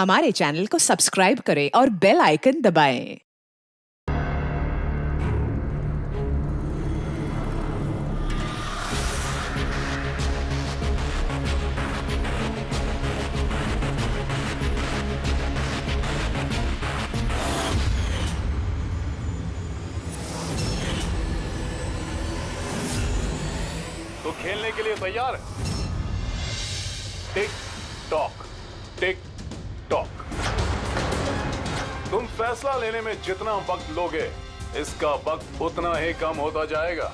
हमारे चैनल को सब्सक्राइब करें और बेल आइकन दबाएं। तो खेलने के लिए तैयार है? Tick tock, tick tock. तुम फैसला लेने में जितना वक्त लोगे, इसका वक्त उतना ही कम होता जाएगा।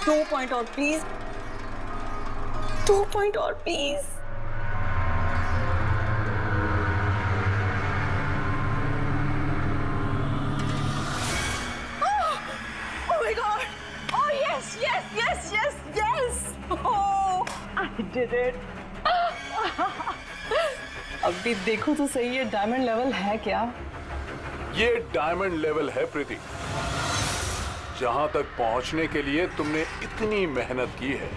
दो पॉइंट और प्लीज, 2 पॉइंट और please. Oh my God! Oh yes, yes, yes, yes, yes! Oh, I did it! अभी देखो तो सही, ये डायमंड लेवल है क्या? ये डायमंड लेवल है प्रीति। जहां तक पहुंचने के लिए तुमने इतनी मेहनत की है।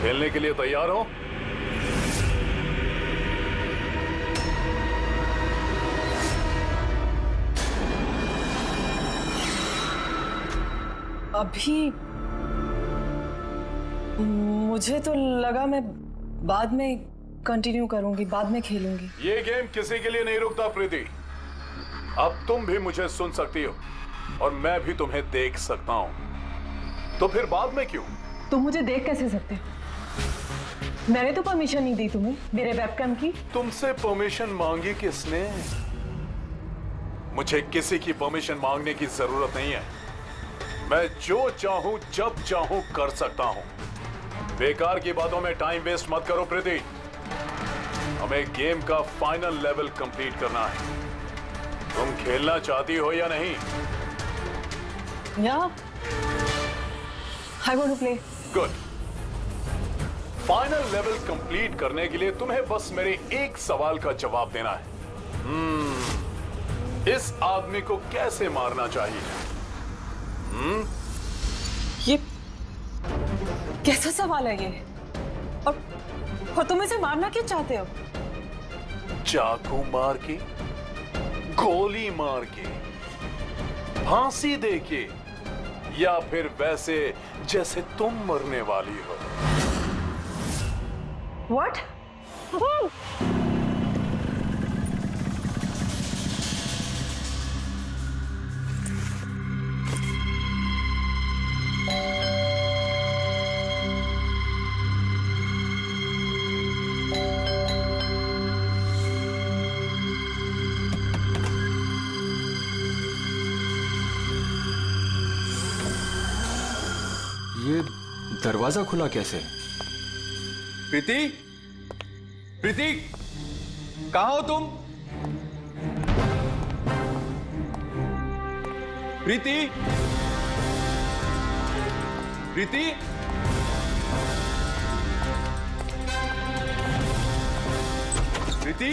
खेलने के लिए तैयार हो? अभी मुझे तो लगा मैं बाद में कंटिन्यू करूंगी, बाद में खेलूंगी। ये गेम किसी के लिए नहीं रुकता प्रीति। अब तुम भी मुझे सुन सकती हो और मैं भी तुम्हें देख सकता हूं। तो फिर बाद में क्यों? तुम मुझे देख कैसे सकते हो? मैंने तो परमिशन नहीं दी तुम्हें मेरे वेबकैम की। तुमसे परमिशन मांगी किसने? मुझे किसी की परमिशन मांगने की जरूरत नहीं है। मैं जो चाहूं जब चाहूं कर सकता हूं। बेकार की बातों में टाइम वेस्ट मत करो प्रीति। हमें गेम का फाइनल लेवल कंप्लीट करना है। तुम खेलना चाहती हो या नहीं? Yeah, I want to play. Good. Final level complete करने के लिए तुम्हें बस मेरे एक सवाल का जवाब देना है। इस आदमी को कैसे मारना चाहिए? ये कैसा सवाल है ये? और तुम इसे मारना क्यों चाहते हो? चाकू मार के, गोली मार के, फांसी दे के, या फिर वैसे जैसे तुम मरने वाली हो? What? ये दरवाजा खुला कैसे? प्रीति, प्रीति, कहाँ हो तुम? प्रीति, प्रीति, प्रीति,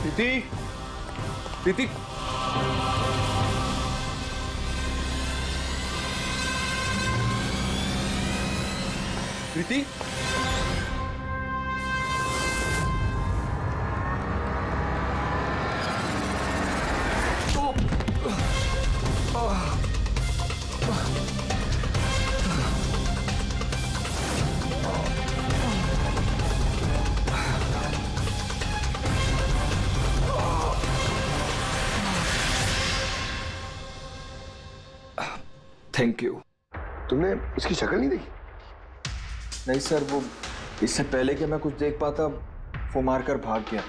प्रीति, प्रीति, प्रीति, थैंक यू। तुमने उसकी शक्ल नहीं देखी? नहीं सर, वो इससे पहले कि मैं कुछ देख पाता वो मारकर भाग गया।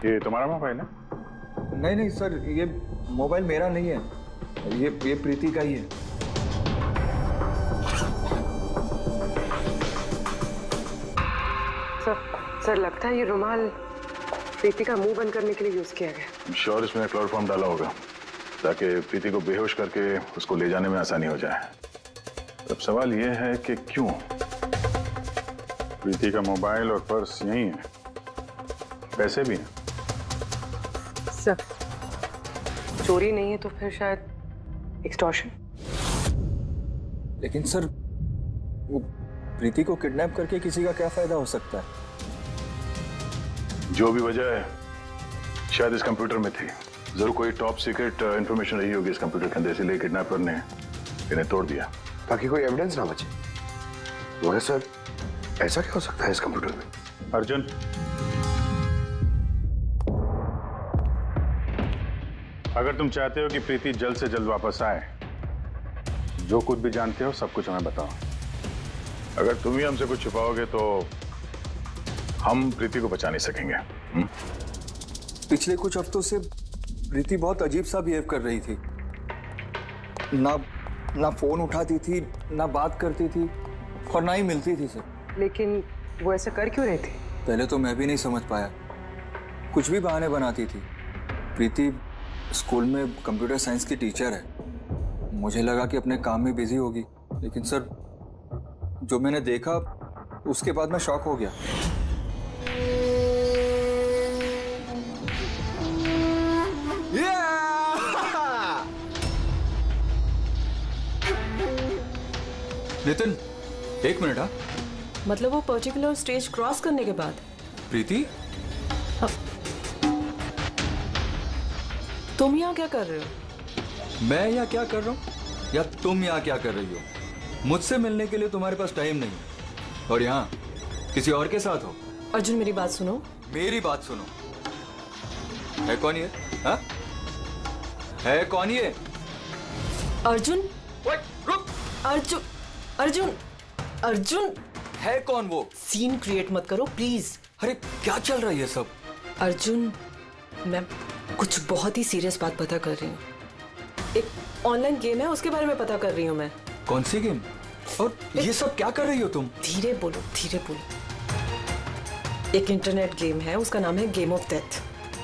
ये तुम्हारा मोबाइल है? नहीं नहीं सर, ये मोबाइल मेरा नहीं है, ये प्रीति का ही है। सर लगता है ये रुमाल प्रीति का मुंह बंद करने के लिए यूज किया गया। श्योर इसमें क्लोरोफॉर्म डाला होगा ताकि प्रीति को बेहोश करके उसको ले जाने में आसानी हो जाए। अब सवाल यह है कि क्यों? प्रीति का मोबाइल और पर्स यही है, पैसे भी हैं। सर, चोरी नहीं है तो फिर शायद एक्सटॉर्शन। लेकिन सर, वो प्रीति को किडनैप करके किसी का क्या फायदा हो सकता है? जो भी वजह है, शायद इस कंप्यूटर में थी। जरूर कोई टॉप सीक्रेट इंफॉर्मेशन रही होगी इस कंप्यूटर के अंदर, इसीलिए किडनैपर ने इन्हें तोड़ दिया ताकि कोई एविडेंस ना बचे। मगर सर, ऐसा क्या हो सकता है इस कंप्यूटर में? अर्जुन, अगर तुम चाहते हो कि प्रीति जल्द से जल्द वापस आए, जो कुछ भी जानते हो सब कुछ हमें बताओ। अगर तुम ही हमसे कुछ छुपाओगे तो हम प्रीति को बचा नहीं सकेंगे। पिछले कुछ हफ्तों से प्रीति बहुत अजीब सा बिहेव कर रही थी। ना फोन उठाती थी, ना बात करती थी और ना ही मिलती थी सर। लेकिन वो ऐसा कर क्यों रहे थे? पहले तो मैं भी नहीं समझ पाया, कुछ भी बहाने बनाती थी। प्रीति स्कूल में कंप्यूटर साइंस की टीचर है, मुझे लगा कि अपने काम में बिजी होगी, लेकिन सर जो मैंने देखा उसके बाद मैं शॉक हो गया। नितिन, एक मिनट। हाँ, मतलब वो पर्टिकुलर स्टेज क्रॉस करने के बाद? प्रीति, तुम यहाँ क्या कर रहे हो? मैं यहाँ क्या कर रहा हूँ या तुम यहाँ क्या कर रही हो? मुझसे मिलने के लिए तुम्हारे पास टाइम नहीं है और यहाँ किसी और के साथ हो। अर्जुन, मेरी बात सुनो। मेरी बात सुनो। है कौन ये? हाँ? है कौन ये? अर्जुन, रुक। अर्जुन, अर्जुन, अर्जुन, है कौन वो? सीन क्रिएट मत करो प्लीज। अरे क्या चल रहा है ये सब? अर्जुन, मैं कुछ बहुत ही सीरियस बात पता कर रही हूँ। एक ऑनलाइन गेम है, उसके बारे में पता कर रही हूँ मैं। कौन सी गेम? और ये सब क्या कर रही हो तुम? धीरे बोलो, धीरे बोलो। एक इंटरनेट गेम है, उसका नाम है गेम ऑफ डेथ।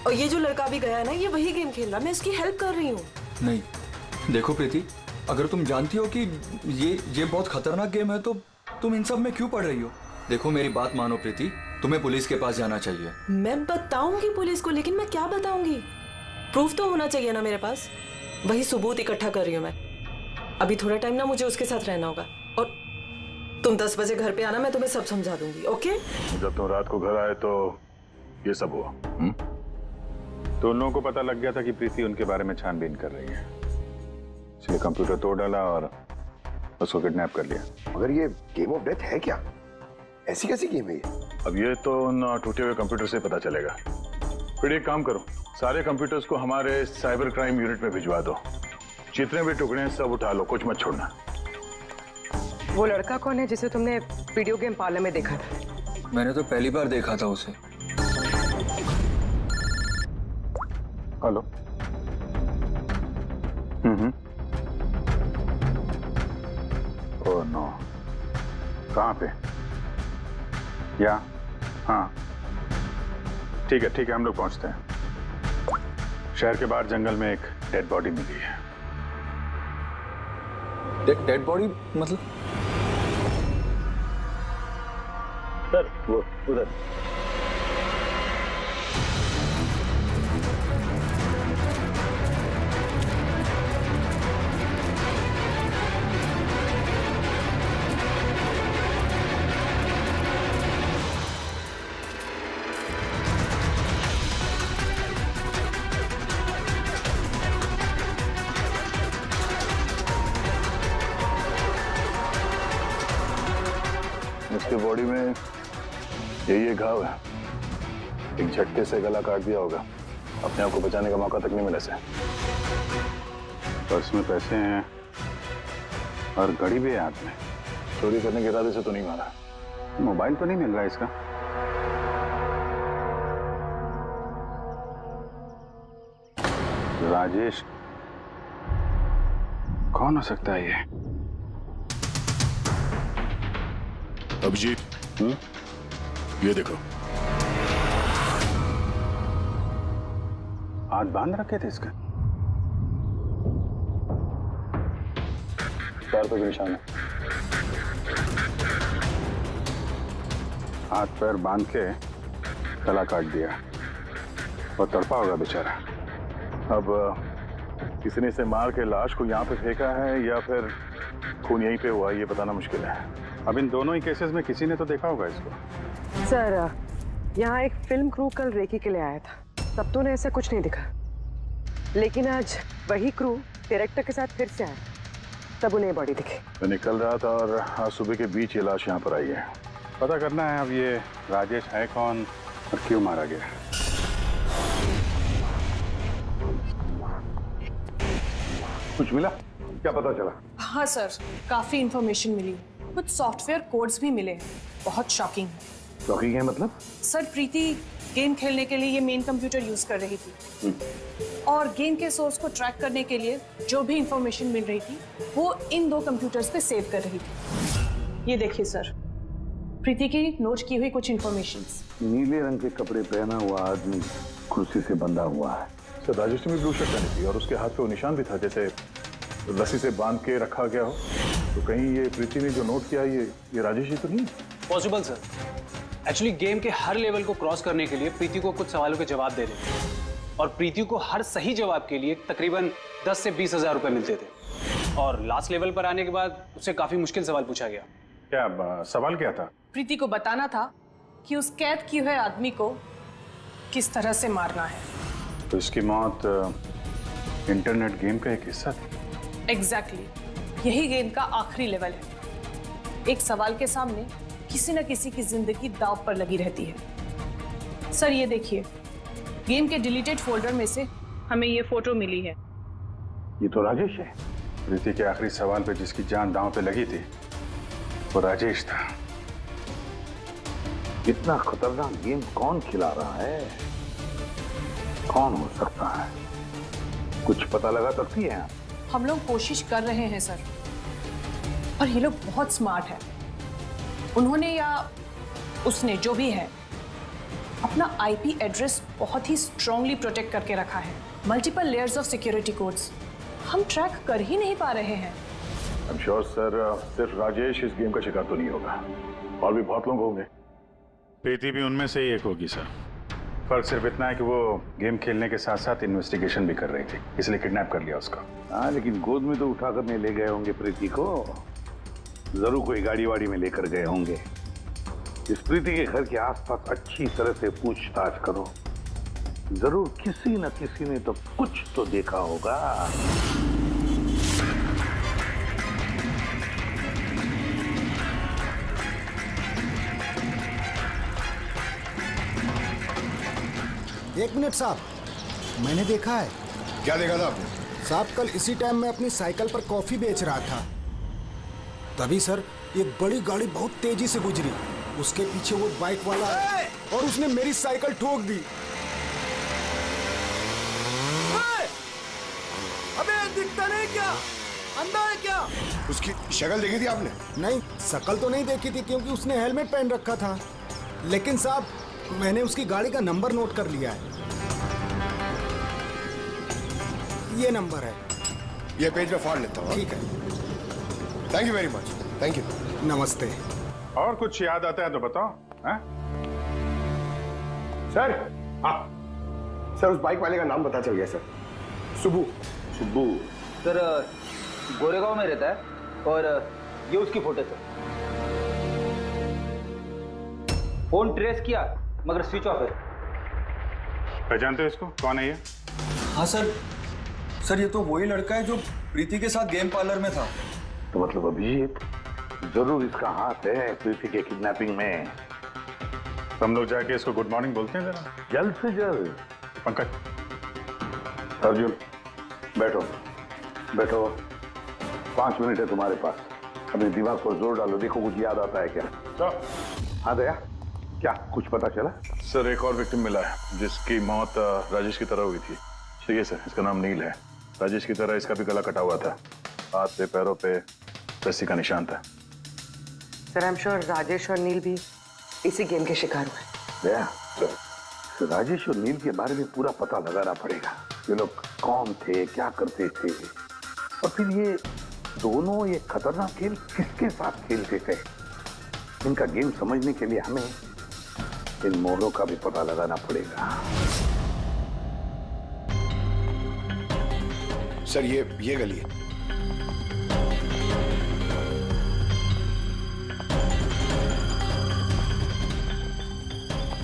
और ये जो लड़का भी गया है ना, ये वही गेम खेल रहा, मैं इसकी हेल्प कर रही हूँ। नहीं, देखो प्रीति, अगर तुम जानती हो कि ये बहुत खतरनाक गेम है तो तुम इन सब में क्यों पड़ रही हो? देखो मेरी बात मानो प्रीति, तुम्हें पुलिस के पास जाना चाहिए। मैं बताऊंगी पुलिस को, लेकिन मैं क्या बताऊंगी? प्रूफ तो होना चाहिए ना मेरे पास। वही सबूत इकट्ठा कर रही हूँ मैं। अभी थोड़ा टाइम ना मुझे उसके साथ रहना होगा और तुम 10 बजे घर पे आना, मैं तुम्हें सब समझा दूंगी। ओके? जब तुम रात को घर आए तो ये सब हुआ। तो उन लोगों को पता लग गया था कि प्रीति उनके बारे में छानबीन कर रही है, इसलिए कंप्यूटर तोड़ डाला और उसको किडनैप कर लिया। मगर ये गेम ऑफ डेथ है क्या? ऐसी कैसी गेम है ये? अब ये तो उन टूटे हुए कंप्यूटर से पता चलेगा। फिर एक काम करो, सारे कंप्यूटर्स को हमारे साइबर क्राइम यूनिट में भिजवा दो। जितने भी टुकड़े हैं सब उठा लो, कुछ मत छोड़ना। वो लड़का कौन है जिसे तुमने वीडियो गेम पार्लर में देखा था? मैंने तो पहली बार देखा था उसे। हेलो। ओह नो, कहाँ पे? या हाँ, ठीक है, हम लोग पहुंचते हैं। शहर के बाहर जंगल में एक डेड बॉडी मिली है। डेड बॉडी मतलब? सर वो उधर। उसके बॉडी में यही घाव है, एक झटके से गला काट दिया होगा। अपने आप को बचाने का मौका तक नहीं मिला से। पर्स में पैसे हैं और घड़ी भी है हाथ में। चोरी करने के इरादे से तो नहीं मारा। मोबाइल तो नहीं मिल रहा इसका। राजेश कौन हो सकता है ये? अभिजीत, ये देखो। हाथ बांध रखे थे इसका। पैर पे भी निशान है। हाथ पैर बांध के गला काट दिया और तड़पा होगा बेचारा। अब किसी ने इसे मार के लाश को यहाँ पे फेंका है या फिर खून यहीं पे हुआ, ये बताना मुश्किल है। अब इन दोनों ही केसेस में किसी ने तो देखा होगा इसको। सर यहाँ एक फिल्म क्रू कल रेकी के लिए आया था, तब तो उन्हें ऐसा कुछ नहीं दिखा, लेकिन आज वही क्रू डायरेक्टर के साथ फिर से आया, तब उन्हें बॉडी दिखी। मैं निकल रहा था और आज सुबह के बीच ये लाश यहाँ पर आई है। पता करना है अब ये राजेश है कौन और क्यों मारा गया। कुछ मिला? क्या पता चला? हाँ सर, काफी इंफॉर्मेशन मिली, कुछ सॉफ्टवेयर कोड्स भी मिले हैं, बहुत शॉकिंग है। शॉकिंग है मतलब? सर प्रीति गेम खेलने के लिए ये मेन कंप्यूटर यूज कर रही थी और गेम के सोर्स को ट्रैक करने के लिए जो भी इंफॉर्मेशन मिल रही थी वो इन दो कंप्यूटर्स पे सेव कर रही थी। ये देखिए सर, प्रीति की नोट की हुई कुछ इंफॉर्मेशंस। नीले रंग के कपड़े पहना हुआ आदमी कुर्सी से बंधा हुआ है। सर राजेश ने भी ब्लू शर्ट पहनी थी और उसके हाथ पे वो निशान भी था जैसे रस्सी से बांध के रखा गया हो। तो कहीं ये प्रीति ने जो नोट किया ये राजेश ही तो नहीं? Possible sir. एक्चुअली गेम के हर लेवल को क्रॉस करने के लिए प्रीति को कुछ सवालों के जवाब दे रहे थे और प्रीति को हर सही जवाब के लिए तकरीबन 10 से 20 हजार रुपए मिलते थे और लास्ट लेवल पर आने के बाद उससे काफी मुश्किल सवाल पूछा गया। क्या सवाल क्या था? प्रीति को बताना था कि उस कैद किए हुए आदमी को किस तरह से मारना है। तो इसकी मौत इंटरनेट गेम का एक हिस्सा थी? एग्जैक्टली, यही गेम का आखिरी लेवल है। एक सवाल के सामने किसी न किसी की जिंदगी दांव पर लगी रहती है। सर ये देखिए, गेम के डिलीटेड फोल्डर में से हमें ये फोटो मिली है। ये तो राजेश है। प्रीति के आखिरी सवाल पे जिसकी जान दांव पे लगी थी वो राजेश था। इतना खतरनाक गेम कौन खिला रहा है? कौन हो सकता है? कुछ पता लगा सकती है? हम लोग कोशिश कर रहे हैं सर, और ये लोग बहुत स्मार्ट है। उन्होंने या उसने जो भी है अपना आईपी एड्रेस बहुत ही स्ट्रांगली प्रोटेक्ट करके रखा है। Multiple layers of security codes हम ट्रैक कर ही नहीं पा रहे हैं। आई एम श्योर सर, सिर्फ राजेश इस गेम का शिकार तो नहीं होगा, और भी बहुत लोग होंगे। प्रीति भी उनमें से ही एक होगी सर। फर्क सिर्फ इतना है कि वो गेम खेलने के साथ साथ इन्वेस्टिगेशन भी कर रही थी, इसलिए किडनैप कर लिया उसका। हाँ, लेकिन गोद में तो उठाकर नहीं ले गए होंगे प्रीति को, जरूर कोई गाड़ी वाड़ी में लेकर गए होंगे। इस प्रीति के घर के आसपास अच्छी तरह से पूछताछ करो, जरूर किसी न किसी ने तो कुछ तो देखा होगा। एक मिनट साहब, मैंने देखा है। क्या देखा था आपने? साहब कल इसी टाइम मैं अपनी साइकिल पर कॉफी बेच रहा था, तभी सर एक बड़ी गाड़ी बहुत तेजी से गुजरी, उसके पीछे वो बाइक वाला है और उसने मेरी साइकिल ठोक दी। अबे दिखता नहीं क्या? अंधा है क्या? उसकी शक्ल देखी थी आपने? नहीं, शक्ल तो नहीं देखी थी क्योंकि उसने हेलमेट पहन रखा था, लेकिन साहब मैंने उसकी गाड़ी का नंबर नोट कर लिया है। ये नंबर है। ये पेज में फाड़ लेता हूँ। ठीक है, thank you very much. Thank you. नमस्ते। और कुछ याद आता है तो बताओ। सर, हाँ सर, उस बाइक वाले का नाम पता चल गया सर। सुबू। सुबू सर गोरेगांव में रहता है और ये उसकी फोटो है। फोन ट्रेस किया मगर स्विच ऑफ है। पहचानते हो इसको? कौन है ये? हाँ सर, ये तो वही लड़का है जो प्रीति के साथ गेम पार्लर में था। तो मतलब अभिजीत जरूर इसका हाथ है प्रीति के किडनैपिंग में। हम लोग जाके इसको गुड मॉर्निंग बोलते हैं जरा, जल्द से जल्द। पंकज, अर्जुन बैठो बैठो, 5 मिनट है तुम्हारे पास। अपने दिमाग पर जोर डालो, देखो कुछ याद आता है क्या। तो हाँ दया, क्या कुछ पता चला? सर एक और विक्टिम मिला है जिसकी मौत राजेश की तरह हुई थी। ठीक है सर, इसका नाम नील है। राजेश की तरह इसका भी गला कटा हुआ था, हाथ पे पैरों पे रस्सी का निशान था। Sir I am sure Rajesh और नील भी इसी गेम के शिकार हुए। दया, तो राजेश और नील के बारे में पूरा पता लगाना पड़ेगा। ये लोग कौन थे, क्या करते थे, और फिर ये दोनों ये खतरनाक खेल किसके साथ खेलते थे? इनका गेम समझने के लिए हमें इन मोड़ों का भी पता लगाना पड़ेगा। सर ये गली है।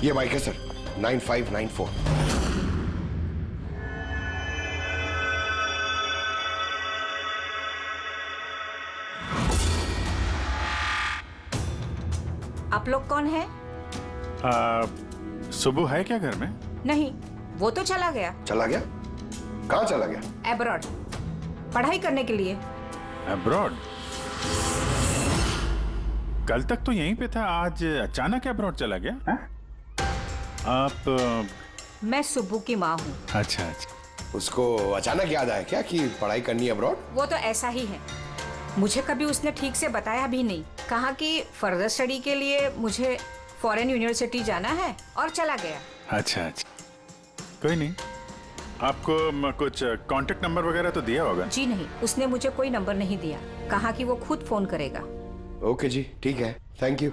ये बाइक है सर, 9594। आप लोग कौन है? सुबह है क्या घर में? नहीं, वो तो चला गया। चला गया? कहाँ चला गया? एब्रॉड, पढ़ाई करने के लिए। एब्रॉड? कल तक तो यहीं पे था, आज अचानक एब्रॉड चला गया? है? आप मैं सुब्बू की माँ हूँ। अच्छा अच्छा। उसको अचानक याद आया क्या कि पढ़ाई करनी है अब्रॉड? वो तो ऐसा ही है, मुझे कभी उसने ठीक से बताया भी नहीं। कहा कि फर्दर स्टडी के लिए मुझे फॉरेन यूनिवर्सिटी जाना है और चला गया। अच्छा अच्छा, कोई नहीं। आपको कुछ कांटेक्ट नंबर वगैरह तो दिया होगा? जी नहीं, उसने मुझे कोई नंबर नहीं दिया। कहा कि वो खुद फोन करेगा। ओके जी, ठीक है, थैंक यू।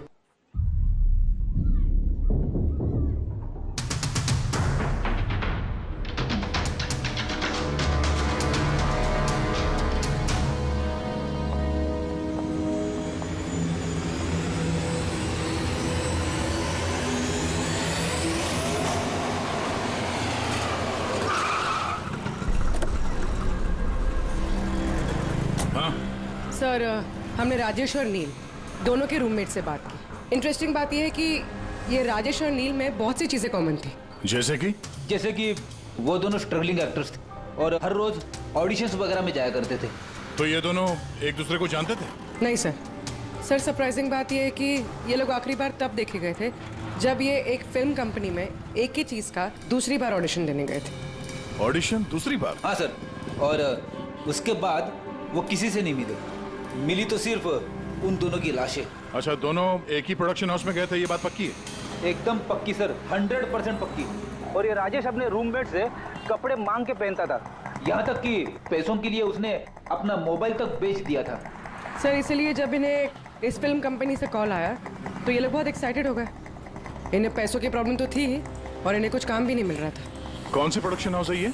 सर, हमने राजेश और नील दोनों के रूममेट से बात की। इंटरेस्टिंग बात यह है कि ये राजेश और नील में बहुत सी चीजें कॉमन थी। जैसे कि वो दोनों स्ट्रगलिंग एक्टर्स थे और हर रोज ऑडिशंस वगैरह में जाया करते थे। तो ये दोनों एक दूसरे को जानते थे? नहीं सर। सर, सरप्राइजिंग बात यह है कि ये लोग आखिरी बार तब देखे गए थे जब ये एक फिल्म कंपनी में एक ही चीज का दूसरी बार ऑडिशन देने गए थे। ऑडिशन दूसरी बार? हाँ सर, और उसके बाद वो किसी से नहीं मिले। मिली तो सिर्फ उन दोनों की लाशें। अच्छा, दोनों एक ही प्रोडक्शन हाउस में गए थे, ये बात पक्की है? एकदम पक्की सर, 100% पक्की। और ये राजेश अपने रूममेट से कपड़े मांग के पहनता था, यहाँ तक कि पैसों के लिए उसने अपना मोबाइल तक बेच दिया था। सर, इसलिए जब इन्हें इस फिल्म कंपनी से कॉल आया तो ये लोग बहुत एक्साइटेड हो गए। इन्हें पैसों की प्रॉब्लम तो थी ही और इन्हें कुछ काम भी नहीं मिल रहा था। कौन सी प्रोडक्शन हाउस है ये?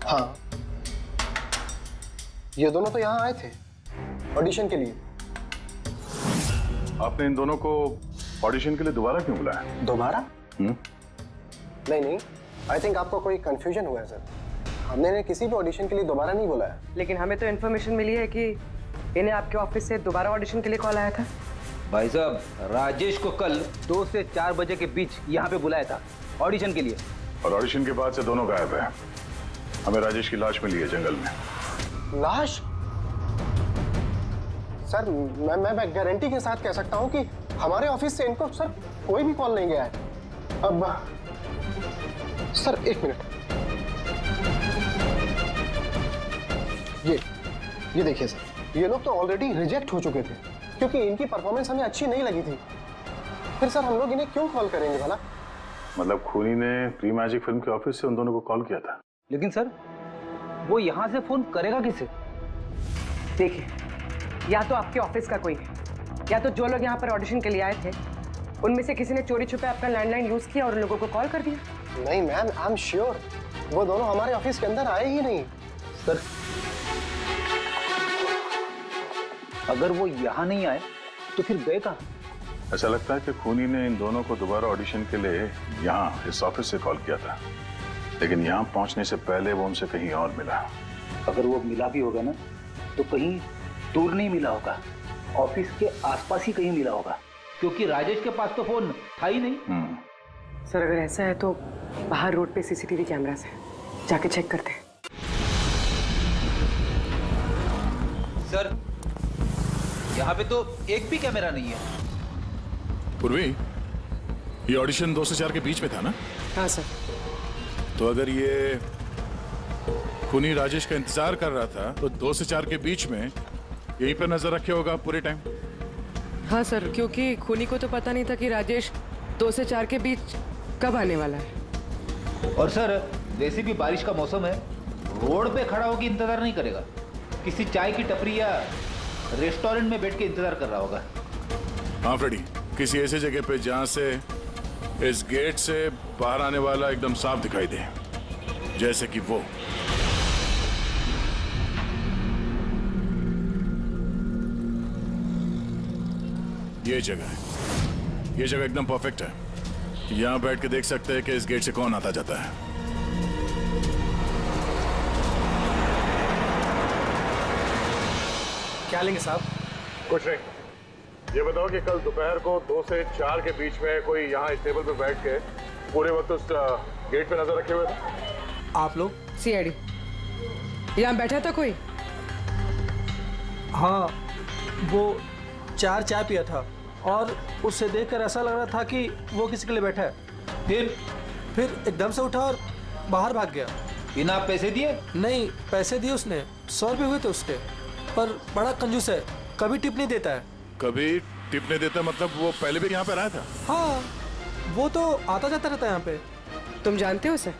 हाँ, ये दोनों तो यहाँ आए थे ऑडिशन के लिए। आपने इन दोनों को ऑडिशन के लिए दोबारा क्यों बुलाया? दोबारा? नहीं नहीं, आई थिंक आपको कोई कंफ्यूजन हुआ है सर। हमने इन्हें किसी भी ऑडिशन के लिए दोबारा नहीं बुलाया। लेकिन हमें तो इन्फॉर्मेशन मिली है कि इन्हें आपके ऑफिस से दोबारा ऑडिशन के लिए कॉल आया था। भाई साहब, राजेश को कल 2 से 4 बजे के बीच यहाँ पे बुलाया था ऑडिशन के लिए। और ऑडिशन के बाद से दोनों गायब है। हमें राजेश की लाश मिली है जंगल में। लाश? सर, मैं गारंटी के साथ कह सकता हूँ कि हमारे ऑफिस से इनको सर कोई भी कॉल नहीं गया है। अब सर, 1 मिनट, ये देखिए सर, ये लोग तो ऑलरेडी रिजेक्ट हो चुके थे क्योंकि इनकी परफॉर्मेंस हमें अच्छी नहीं लगी थी। फिर सर हम लोग इन्हें क्यों कॉल करेंगे भला? मतलब खूनी ने प्री मैजिक फिल्म के ऑफिस से उन दोनों को कॉल किया था। लेकिन सर वो यहाँ से फोन करेगा किसे? देखिए, या तो आपके ऑफिस का कोई है, या तो जो लोग यहाँ पर ऑडिशन के लिए आए थे उनमें से किसी ने चोरी छुपे आपका लैंडलाइन यूज किया और उन लोगों को कॉल कर दिया। नहीं मैम, आई एम श्योर वो दोनों हमारे ऑफिस के अंदर आए ही नहीं। सर, अगर वो यहाँ नहीं आए तो फिर गए कहाँ? ऐसा लगता है कि खूनी ने इन दोनों को दोबारा ऑडिशन के लिए यहाँ इस ऑफिस से कॉल किया था, लेकिन यहाँ पहुंचने से पहले वो उनसे कहीं और मिला। अगर वो मिला भी होगा ना तो कहीं दूर नहीं मिला होगा, ऑफिस के आसपास ही कहीं मिला होगा, क्योंकि राजेश के पास तो फोन था ही नहीं। सर, अगर ऐसा है तो बाहर रोड पे सीसीटीवी कैमरास है, जाके चेक करते हैं। सर, यहाँ पे तो एक भी कैमरा नहीं है। पूर्वी, ये ऑडिशन 2 से 4 के बीच में था ना? हाँ सर। तो अगर ये खूनी राजेश का इंतजार कर रहा था तो 2 से 4 के बीच में यहीं पर नजर रखे होगा पूरे टाइम। हाँ सर, क्योंकि खूनी को तो पता नहीं था कि राजेश 2 से 4 के बीच कब आने वाला है। और सर, वैसे भी बारिश का मौसम है, रोड पे खड़ा होकर इंतजार नहीं करेगा, किसी चाय की टपरी या रेस्टोरेंट में बैठ के इंतजार कर रहा होगा। हाँ फ्रेडी, किसी ऐसी जगह पे जहां से इस गेट से बाहर आने वाला एकदम साफ दिखाई दे, जैसे कि वो। ये जगह है, ये जगह एकदम परफेक्ट है। यहां बैठ के देख सकते हैं कि इस गेट से कौन आता जाता है। क्या लेंगे साहब? कुछ नहीं, ये बताओ कि कल दोपहर को 2 से 4 के बीच में कोई यहाँ इस टेबल पे बैठ के पूरे वक्त उस गेट पे नजर रखे हुए था? आप लोग? सीआईडी यहाँ बैठा था कोई? हाँ, वो 4 चाय पिया था और उससे देखकर ऐसा लग रहा था कि वो किसी के लिए बैठा है। फिर एकदम से उठा और बाहर भाग गया। बिना पैसे दिए? नहीं, पैसे दिए उसने, 100 रुपये हुए थे उसके, पर बड़ा कंजूस है, कभी टिप नहीं देता है। कभी टिप नहीं देता मतलब वो पहले भी यहाँ पे रहा था? हाँ, वो तो आता जाता रहता है यहाँ पे। तुम जानते हो उसे?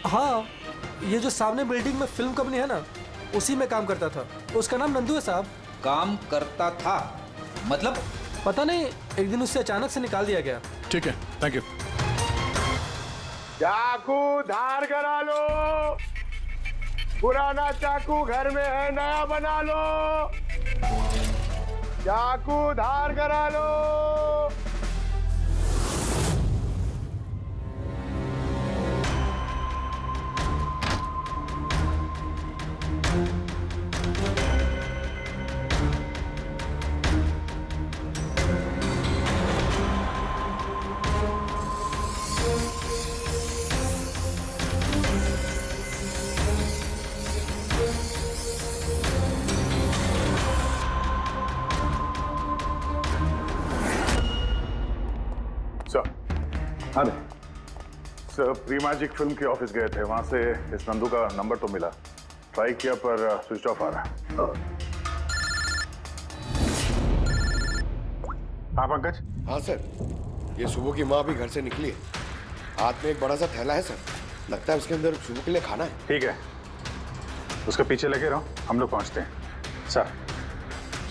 हाँ, ये जो सामने बिल्डिंग में फिल्म कंपनी है ना, उसी में काम करता था। उसका नाम नंदू है साहब। काम करता था मतलब? पता नहीं, एक दिन उससे अचानक से निकाल दिया गया। ठीक है, थैंक यू। चाकू धार करा लो, पुराना चाकू घर में है, नया बना लो। चाकू धार करा लो। अरे सर, प्री मैजिक फिल्म के ऑफिस गए थे, वहां से इस नंदू का नंबर तो मिला, ट्राई किया पर स्विच ऑफ आ रहा है। हाँ पंकज? हाँ सर, ये सुबह की माँ भी घर से निकली है, हाथ में एक बड़ा सा थैला है सर, लगता है उसके अंदर सुबह के लिए खाना है। ठीक है, उसके पीछे लगे रहो, हम लोग पहुंचते हैं। सर,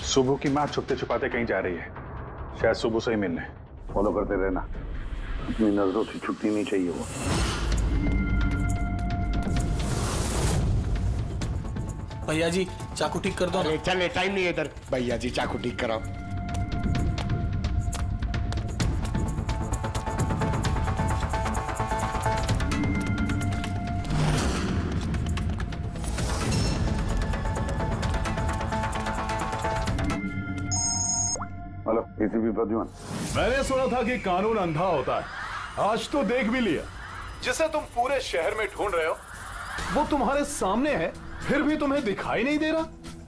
सुबह की माँ छुपते छुपाते कहीं जा रही है, शायद सुबह से ही मिलने। फॉलो करते रहना, अपनी नजरों से छुट्टी नहीं चाहिए वो। भैया जी चाकू ठीक कर दो। चल, टाइम नहीं है इधर। भैया जी चाकू ठीक कराओ। Hello, ACP Pradyuman. मैंने सुना था कि कानून अंधा होता है, आज तो देख भी लिया। जिसे तुम पूरे शहर में ढूंढ रहे हो वो तुम्हारे सामने है, फिर भी तुम्हें दिखाई नहीं दे रहा।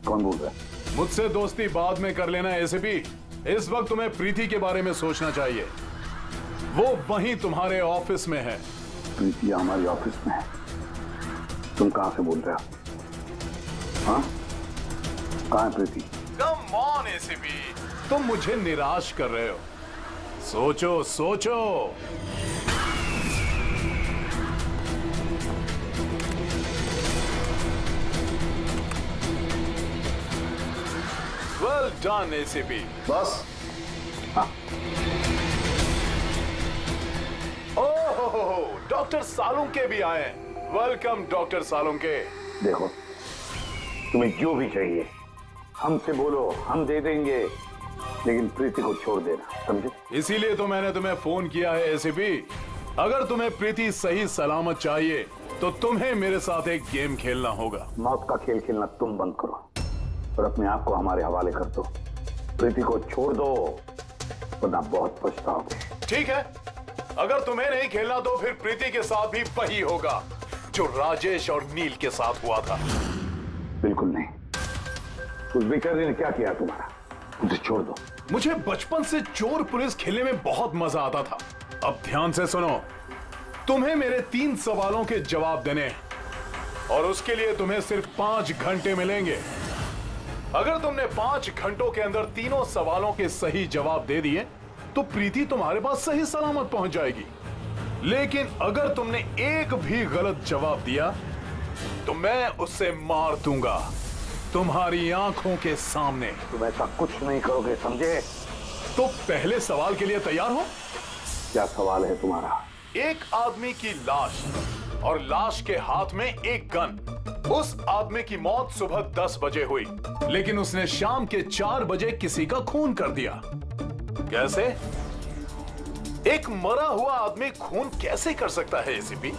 कौन बोल रहा है? मुझसे दोस्ती बाद में कर लेना एसीपी, इस वक्त तुम्हें प्रीति के बारे में सोचना चाहिए। वो वहीं तुम्हारे ऑफिस में है। प्रीति हमारे ऑफिस में है? तुम कहां से बोल रहे हो? हाँ, कहां है प्रीति? कम ऑन एसीपी, तुम मुझे निराश कर रहे हो। सोचो सोचो। Well done ACP. बस हाँ। ओह, डॉक्टर सालुंके भी आए। Welcome doctor Salunke. देखो, तुम्हें जो भी चाहिए हमसे बोलो, हम दे देंगे, लेकिन प्रीति को छोड़ देना, समझे? इसीलिए तो मैंने तुम्हें फोन किया है एसीपी। अगर तुम्हें प्रीति सही सलामत चाहिए तो तुम्हें मेरे साथ एक गेम खेलना होगा। मौत का खेल खेलना तुम बंद करो और अपने आप को हमारे हवाले कर दो। प्रीति को छोड़ दो, वरना बहुत पछताओगे। ठीक है, अगर तुम्हें नहीं खेलना तो फिर प्रीति के साथ भी वही होगा जो राजेश और नील के साथ हुआ था। बिल्कुल नहीं। उस बेचारे ने क्या किया तुम्हारा? उसे छोड़ दो। मुझे बचपन से चोर पुलिस खेलने में बहुत मजा आता था। अब ध्यान से सुनो, तुम्हें मेरे 3 सवालों के जवाब देने हैं और उसके लिए तुम्हें सिर्फ 5 घंटे मिलेंगे। अगर तुमने 5 घंटों के अंदर तीनों सवालों के सही जवाब दे दिए तो प्रीति तुम्हारे पास सही सलामत पहुंच जाएगी। लेकिन अगर तुमने एक भी गलत जवाब दिया तो मैं उसे मार दूंगा तुम्हारी आंखों के सामने। तुम ऐसा कुछ नहीं करोगे, समझे? तो पहले सवाल के लिए तैयार हो? क्या सवाल है तुम्हारा? एक आदमी की लाश और लाश के हाथ में एक गन। उस आदमी की मौत सुबह 10 बजे हुई, लेकिन उसने शाम के 4 बजे किसी का खून कर दिया। कैसे? एक मरा हुआ आदमी खून कैसे कर सकता है एसीपी?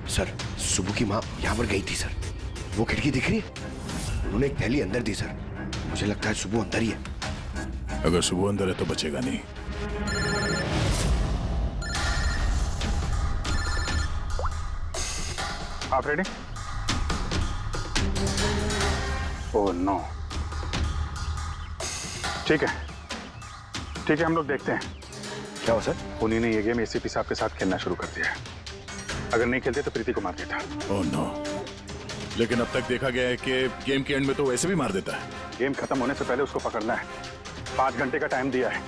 सर, सुबह की माँ यहाँ पर गई थी सर। वो खिड़की दिख रही है? उन्होंने एक थैली अंदर दी सर। मुझे लगता है सुबह अंदर ही है। अगर सुबह अंदर है तो बचेगा नहीं। आप रेडी? Oh no. ठीक है, ठीक है, हम लोग देखते हैं। क्या हो सर? उन्हीं ने ये गेम एसीपी साहब के साथ खेलना शुरू कर दिया है। अगर नहीं खेलते तो प्रीति को मार देता। Oh no. लेकिन अब तक देखा गया है कि गेम के एंड में तो वैसे भी मार देता है। गेम खत्म होने से पहले उसको पकड़ना है। 5 घंटे का टाइम दिया है।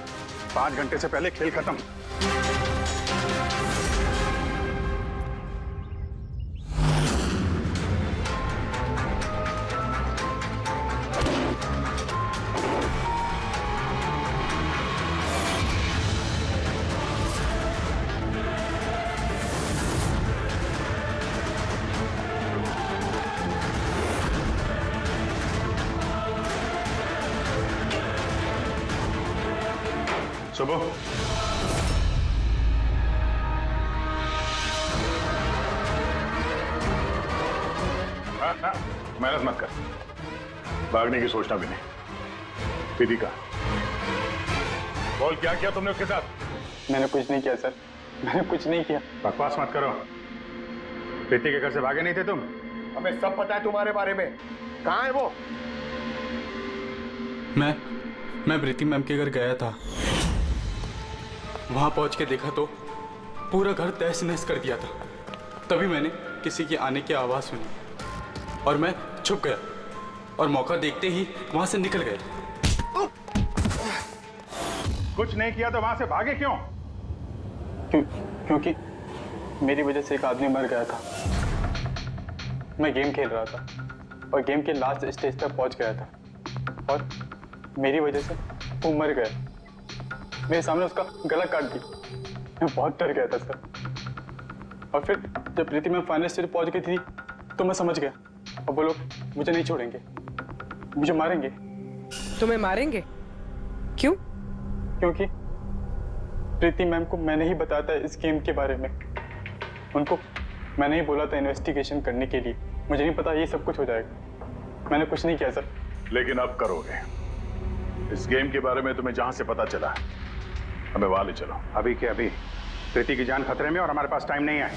5 घंटे से पहले खेल खत्म। सुबह मेहनत मत कर, भागने की सोचना भी नहीं। प्रीति का बोल, क्या किया तुमने उसके साथ? मैंने कुछ नहीं किया सर, मैंने कुछ नहीं किया। बकवास मत करो। प्रीति के घर से भागे नहीं थे तुम? हमें सब पता है तुम्हारे बारे में। कहाँ है वो? मैं प्रीति मैम के घर गया था। वहां पहुंच के देखा तो पूरा घर तहस नहस कर दिया था। तभी मैंने किसी के आने की आवाज सुनी और मैं छुप गया और मौका देखते ही वहां से निकल गया। कुछ नहीं किया तो वहां से भागे क्यों? क्योंकि मेरी वजह से एक आदमी मर गया था। मैं गेम खेल रहा था और गेम के लास्ट स्टेज तक पहुंच गया था और मेरी वजह से वो मर गया। मेरे सामने उसका गला काट दी। मैं बहुत डर गया था सर। और फिर जब प्रीति में फाइनल स्टेज पहुंच गई थी तो मैं समझ गया अब वो लोग मुझे नहीं छोड़ेंगे, मुझे मारेंगे। तुम्हें मारेंगे? क्यों? क्योंकि प्रीति मैम को मैंने ही बताया था इस गेम के बारे में। उनको मैंने ही बोला था इन्वेस्टिगेशन करने के लिए। मुझे नहीं पता ये सब कुछ हो जाएगा। मैंने कुछ नहीं किया सर। लेकिन अब करोगे। इस गेम के बारे में तुम्हें जहां से पता चला हमें वहां ले चलो। अभी के अभी। प्रीति की जान खतरे में और हमारे पास टाइम नहीं है।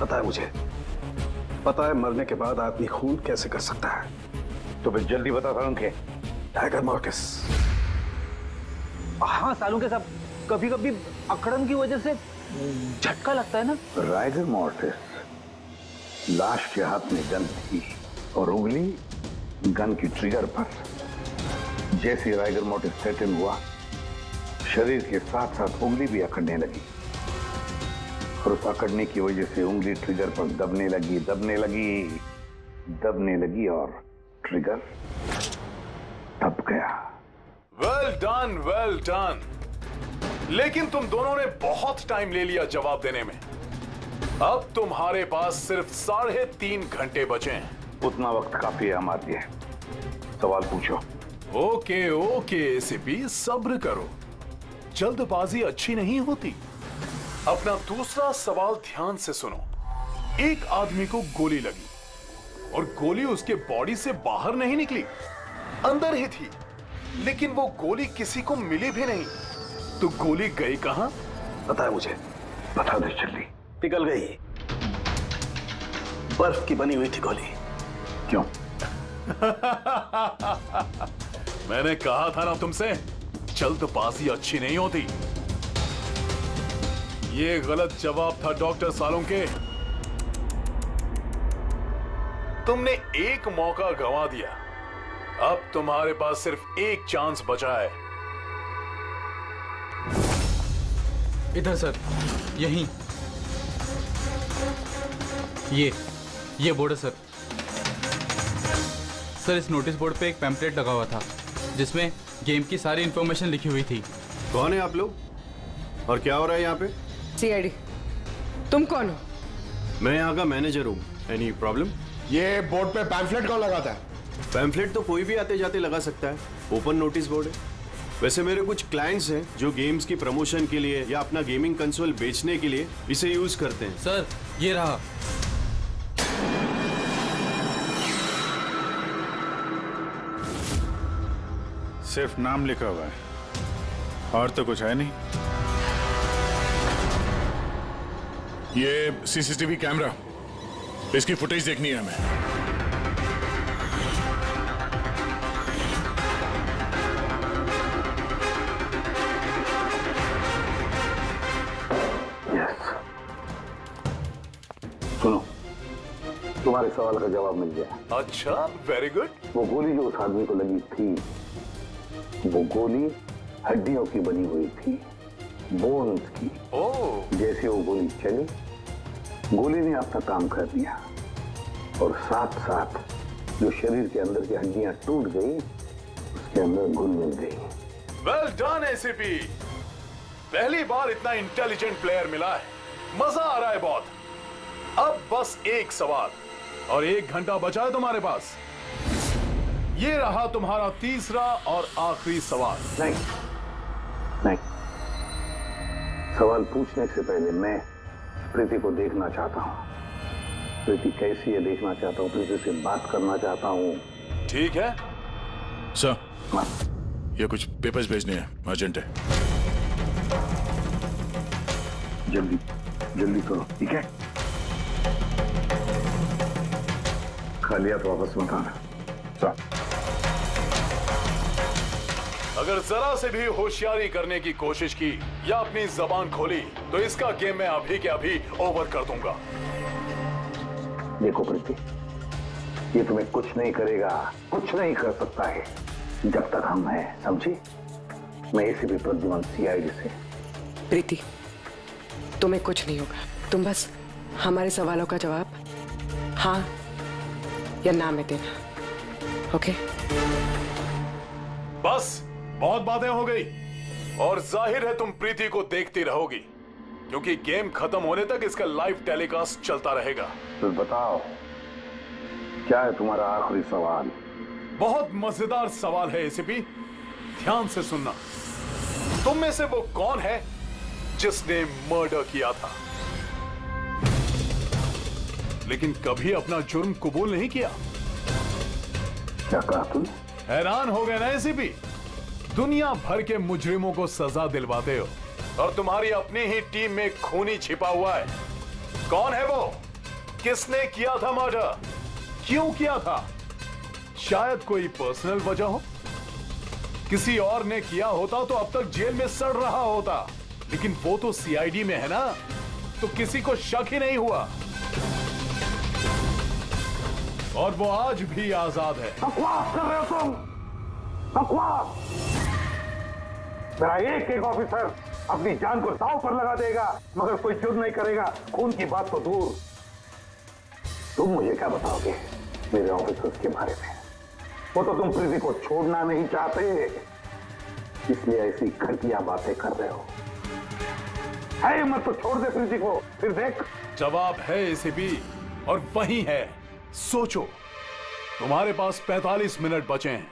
पता है मुझे, पता है मरने के बाद आदमी खून कैसे कर सकता है। तो फिर जल्दी बता सालून के। Tiger mortis. हाँ सालून के साहब, कभी कभी अकड़न की वजह से झटका लगता है ना। राइगर मॉर्टिस, लाश के हाथ में गन थी और उंगली गन की ट्रिगर पर। जैसे राइगर मॉर्टिस सेटन हुआ, शरीर के साथ साथ उंगली भी अकड़ने लगी और उस अकड़ने की वजह से उंगली ट्रिगर पर दबने लगी और ट्रिगर दब गया। Well done, well done. लेकिन तुम दोनों ने बहुत टाइम ले लिया जवाब देने में। अब तुम्हारे पास सिर्फ 3.5 घंटे बचे हैं। उतना वक्त काफी है हमारे लिए। सवाल पूछो। ओके ओके एसीपी, सब्र करो, जल्दबाजी अच्छी नहीं होती। अपना दूसरा सवाल ध्यान से सुनो। एक आदमी को गोली लगी और गोली उसके बॉडी से बाहर नहीं निकली, अंदर ही थी। लेकिन वो गोली किसी को मिली भी नहीं। तो गोली गई कहां? पता है मुझे, बता दे जल्दी। पिघल गई, बर्फ की बनी हुई थी गोली। क्यों? मैंने कहा था ना तुमसे, जल्दबाजी अच्छी नहीं होती। ये गलत जवाब था डॉक्टर सालुंके। तुमने एक मौका गंवा दिया। अब तुम्हारे पास सिर्फ एक चांस बचा है। इधर सर, यहीं। ये बोर्ड है सर। सर, इस नोटिस बोर्ड पे एक पैम्पलेट लगा हुआ था जिसमें गेम की सारी इंफॉर्मेशन लिखी हुई थी। कौन है आप लोग और क्या हो रहा है यहाँ पे? सीआईडी। तुम कौन हो? मैं यहाँ का मैनेजर हूँ। Any problem? ये बोर्ड पे पैम्फलेट कौन लगाता है? पैम्फलेट तो कोई भी आते जाते लगा सकता है, ओपन नोटिस बोर्ड है। वैसे मेरे कुछ क्लाइंट्स हैं जो गेम्स की प्रमोशन के लिए या अपना गेमिंग कंसोल बेचने के लिए इसे यूज करते हैं। सर, ये रहा। सिर्फ नाम लिखा हुआ है और तो कुछ है नहीं। ये सीसीटीवी कैमरा, इसकी फुटेज देखनी है हमें। सुनो, तुम्हारे सवाल का जवाब मिल गया। अच्छा, वेरी गुड। वो गोली जो उस आदमी को लगी थी, वो गोली हड्डियों की बनी हुई थी, बोन्स की। ओह। जैसे वो गोली चली, गोली ने अपना काम कर दिया और साथ साथ जो शरीर के अंदर की हड्डियां टूट गई, उसके अंदर घुल मिल गई। वेल डन एसीपी, पहली बार इतना इंटेलिजेंट प्लेयर मिला है। मजा आ रहा है बहुत। अब बस एक सवाल और 1 घंटा बचा है तुम्हारे पास। ये रहा तुम्हारा तीसरा और आखिरी सवाल। नहीं, सवाल पूछने से पहले मैं प्रीति को देखना चाहता हूँ। प्रीति कैसी है देखना चाहता हूँ, प्रीति से बात करना चाहता हूँ। ठीक है सर, ये कुछ पेपर्स भेजने हैं, अर्जेंट है। जल्दी जल्दी करो, ठीक है? खा लिया तो वापस मत आना। अगर जरा से भी होशियारी करने की कोशिश की या अपनी जबान खोली तो इसका गेम मैं अभी के अभी ओवर कर दूंगा। देखो प्रीति, ये तुम्हें कुछ नहीं करेगा, कुछ नहीं कर सकता है जब तक हम हैं, समझी? मैं एसीपी प्रद्युमन, सीआईडी से। प्रीति, तुम्हें कुछ नहीं होगा। तुम बस हमारे सवालों का जवाब हाँ या ना में देना, ओके? बस बहुत बातें हो गई और जाहिर है तुम प्रीति को देखती रहोगी क्योंकि गेम खत्म होने तक इसका लाइव टेलीकास्ट चलता रहेगा। तो बताओ, क्या है तुम्हारा आखिरी सवाल? बहुत मजेदार सवाल है एसीपी, ध्यान से सुनना। तुम में से वो कौन है जिसने मर्डर किया था लेकिन कभी अपना जुर्म कबूल नहीं किया? क्या कहा तुम? हैरान हो गए ना एसीपी? दुनिया भर के मुजरिमों को सजा दिलवाते हो और तुम्हारी अपनी ही टीम में खूनी छिपा हुआ है। कौन है वो? किसने किया था मर्डर? क्यों किया था? शायद कोई पर्सनल वजह हो। किसी और ने किया होता तो अब तक जेल में सड़ रहा होता, लेकिन वो तो सीआईडी में है ना, तो किसी को शक ही नहीं हुआ और वो आज भी आजाद है। बकवास कर रहे हो तुम, बकवास। मेरा एक एक ऑफिसर अपनी जान को दांव पर लगा देगा मगर कोई जुर्म नहीं करेगा। खून की बात तो दूर, तुम मुझे क्या बताओगे मेरे ऑफिसर्स के बारे में? वो तो तुम प्रीति को छोड़ना नहीं चाहते, इसलिए ऐसी घटिया बातें कर रहे हो। है हिम्मत तो छोड़ दे प्रीति को, फिर देख। जवाब है एसीपी और वही है। सोचो, तुम्हारे पास 45 मिनट बचे हैं।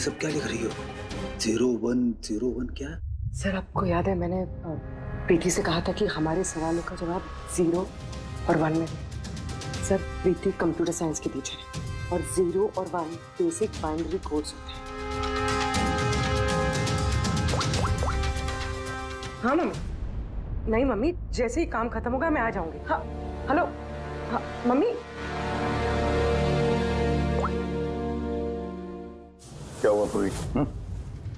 सब क्या लिख रही हो? 0101 क्या? सर आपको याद है मैंने प्रीति से कहा था कि हमारे सवालों का जवाब 0 और 1 में दे। सर प्रीति कंप्यूटर साइंस की टीचर है और 0 और 1 बेसिक बाइनरी कोड्स होते हैं। हाँ मम्मी। नहीं मम्मी, जैसे ही काम खत्म होगा मैं आ जाऊंगी। हाँ हेलो। हाँ मम्मी। क्या हुआ पूरी?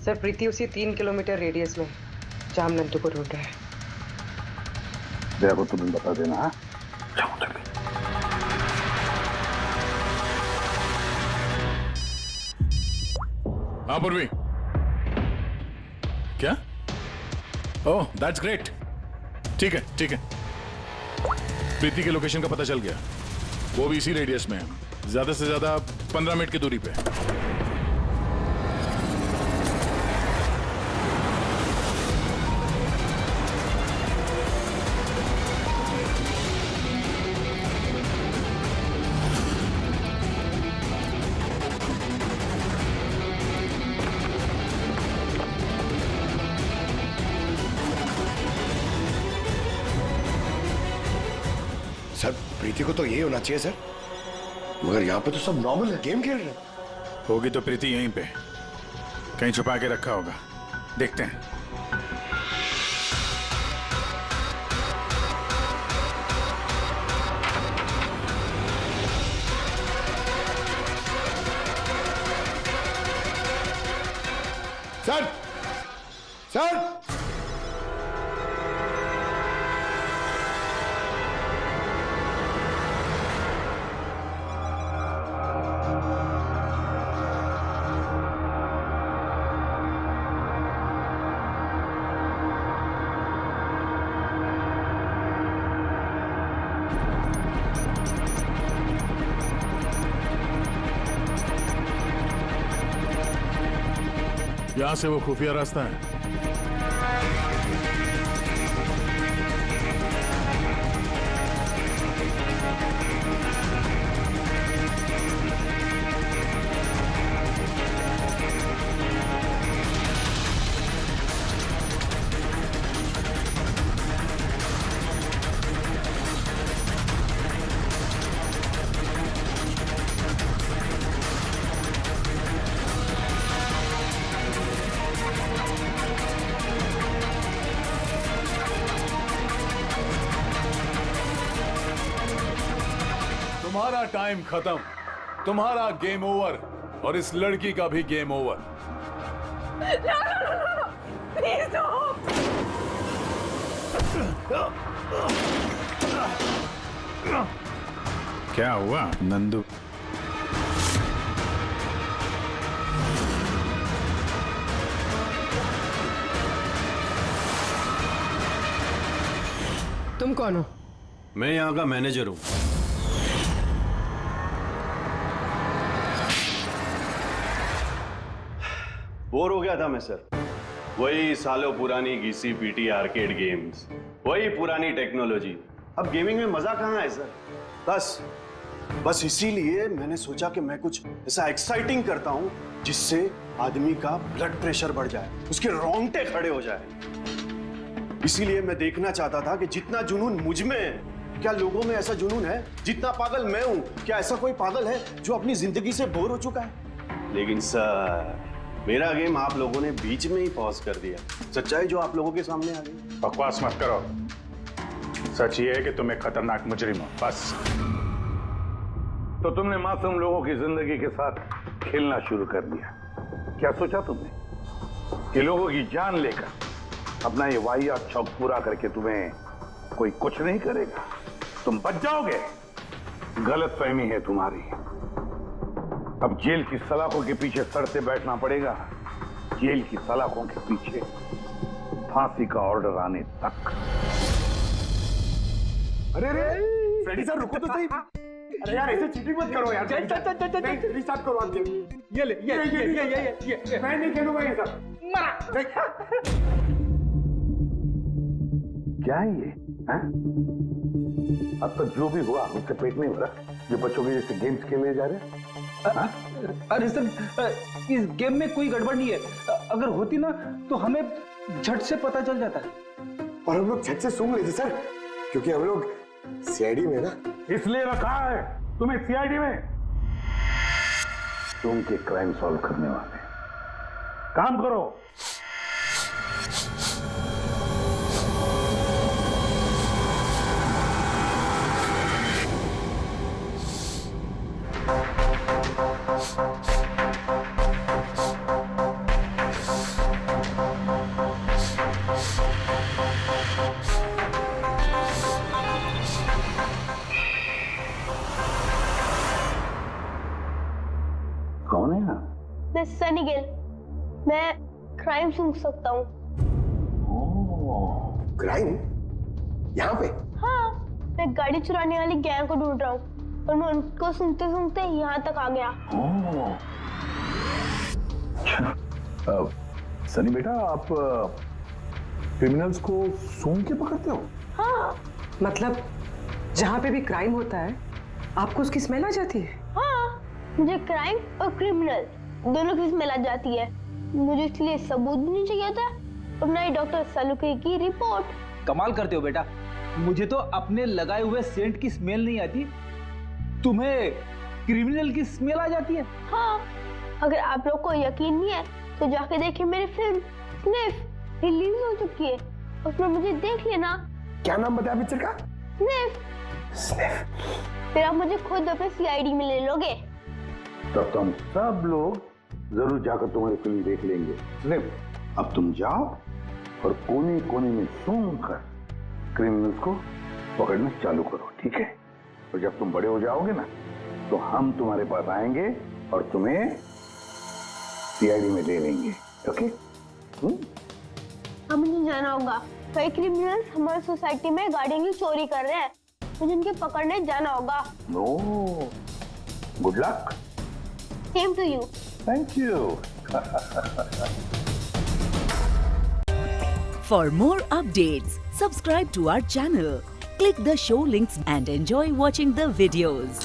सर प्रीति उसी 3 किलोमीटर रेडियस में जहाँ हम नंदू को ढूंढ रहे हैं। दया को तुम्हें बता देना। हाँ जाओ चलो। हाँ पूर्वी, क्या? Oh that's great. ठीक है ठीक है, प्रीति के लोकेशन का पता चल गया। वो भी इसी रेडियस में है, ज्यादा से ज्यादा 15 मिनट की दूरी पे। सर प्रीति को तो यही होना चाहिए सर, मगर यहाँ पे तो सब नॉर्मल है, गेम खेल रहे हैं। होगी तो प्रीति यहीं पे कहीं छुपा के रखा होगा, देखते हैं। सर सर यहां से वो खुफिया रास्ता है। तुम्हारा टाइम खत्म, तुम्हारा गेम ओवर, और इस लड़की का भी गेम ओवर। प्लीज क्या हुआ नंदू? तुम कौन हो? मैं यहाँ का मैनेजर हूँ। बोर हो गया था मैं सर, वही सालों पुरानी घिसी पीटी आर्केड गेम्स, वही पुरानी टेक्नोलॉजी। अब गेमिंग में मजा कहाँ है सर? बस इसीलिए मैंने सोचा कि मैं कुछ ऐसा एक्साइटिंग करता हूँ जिससे आदमी का ब्लड प्रेशर बढ़ जाए, उसके रोंगटे खड़े हो जाए। इसीलिए मैं देखना चाहता था कि जितना जुनून मुझ में है, क्या लोगों में ऐसा जुनून है? जितना पागल मैं हूं, क्या ऐसा कोई पागल है जो अपनी जिंदगी से बोर हो चुका है? लेकिन सर, मेरा गेम आप लोगों ने बीच में ही पॉज कर दिया। सच्चाई जो आप लोगों के सामने आ गई। बकवास मत करो, सच ये है कि तुम एक खतरनाक मुजरिम हो, बस। तो तुमने मासूम लोगों की जिंदगी के साथ खेलना शुरू कर दिया। क्या सोचा तुमने कि लोगों की जान लेकर अपना ये वाहियात शौक पूरा करके तुम्हें कोई कुछ नहीं करेगा, तुम बच जाओगे? गलत फहमी है तुम्हारी। अब जेल की सलाखों के पीछे सड़ते बैठना पड़ेगा, जेल की सलाखों के पीछे फांसी का ऑर्डर आने तक। अरे फ्रेडी सर रुको तो सही। अरे यार ऐसे चीटिंग मत करो यार। चल रिस्टार्ट करो आप गेम। ये ले ये मैं नहीं खेलूंगा ये सब। मरा क्या है ये? अब तक जो भी हुआ उससे पेट नहीं भरा जो बच्चों के जैसे गेम्स खेले जा रहे हैं। अरे सर, इस गेम में कोई गड़बड़ नहीं है। अगर होती ना तो हमें झट से पता चल जाता। और हम लोग झट से सूंघ लेते सर, क्योंकि हम लोग सीआईडी में ना। इसलिए रखा है तुम्हें सीआईडी में, तुम के क्राइम सॉल्व करने वाले। काम करो। कौन है आप? मैं सनी गिल, मैं क्राइम सूंघ सकता हूँ। क्राइम? यहाँ पे? हाँ, मैं गाड़ी चुराने वाली गैंग को ढूंढ रहा हूँ और मैं उनको सुनते सुनते यहाँ तक आ गया। सनी बेटा, आप क्रिमिनल्स को सूंघ के पकड़ते हो? हाँ। मतलब जहाँ पे भी क्राइम होता है आपको उसकी स्मेल आ जाती है? हाँ, मुझे क्राइम और क्रिमिनल दोनों की स्मेल आ जाती है। मुझे इसलिए सबूत भी नहीं चाहिए था और ना ही डॉक्टर सलूके की रिपोर्ट। कमाल करते हो बेटा, मुझे तो अपने लगाए हुए सेंट की स्मेल नहीं आती, तुम्हें क्रिमिनल की स्मेल आ जाती है। हाँ, अगर आप लोग को यकीन नहीं है तो जाके देखिए मेरी फिल्म स्निफ रिलीज हो चुकी है, उसमें मुझे देख लेना। क्या नाम बताया पिक्चर का? स्निफ। फिर आप मुझे खुद अपने सीआईडी में ले लोगे। तो तुम सब लोग जरूर जाकर तुम्हारी फिल्म देख लेंगे। स्निफ, अब तुम जाओ और कोने कोने में सूंघ कर क्रिमिनल्स को पकड़ना चालू करो, ठीक है? और जब तुम बड़े हो जाओगे ना तो हम तुम्हारे पास आएंगे और तुम्हें सीआईडी में ले लेंगे, ओके? अब मुझे जाना होगा, कई क्रिमिनल्स हमारी सोसाइटी में गाड़ियों की चोरी कर रहे हैं, मुझे उनके पकड़ने जाना होगा। No, good luck. Same to you. Thank you. For more updates, subscribe to our channel, click the show links and enjoy watching the videos.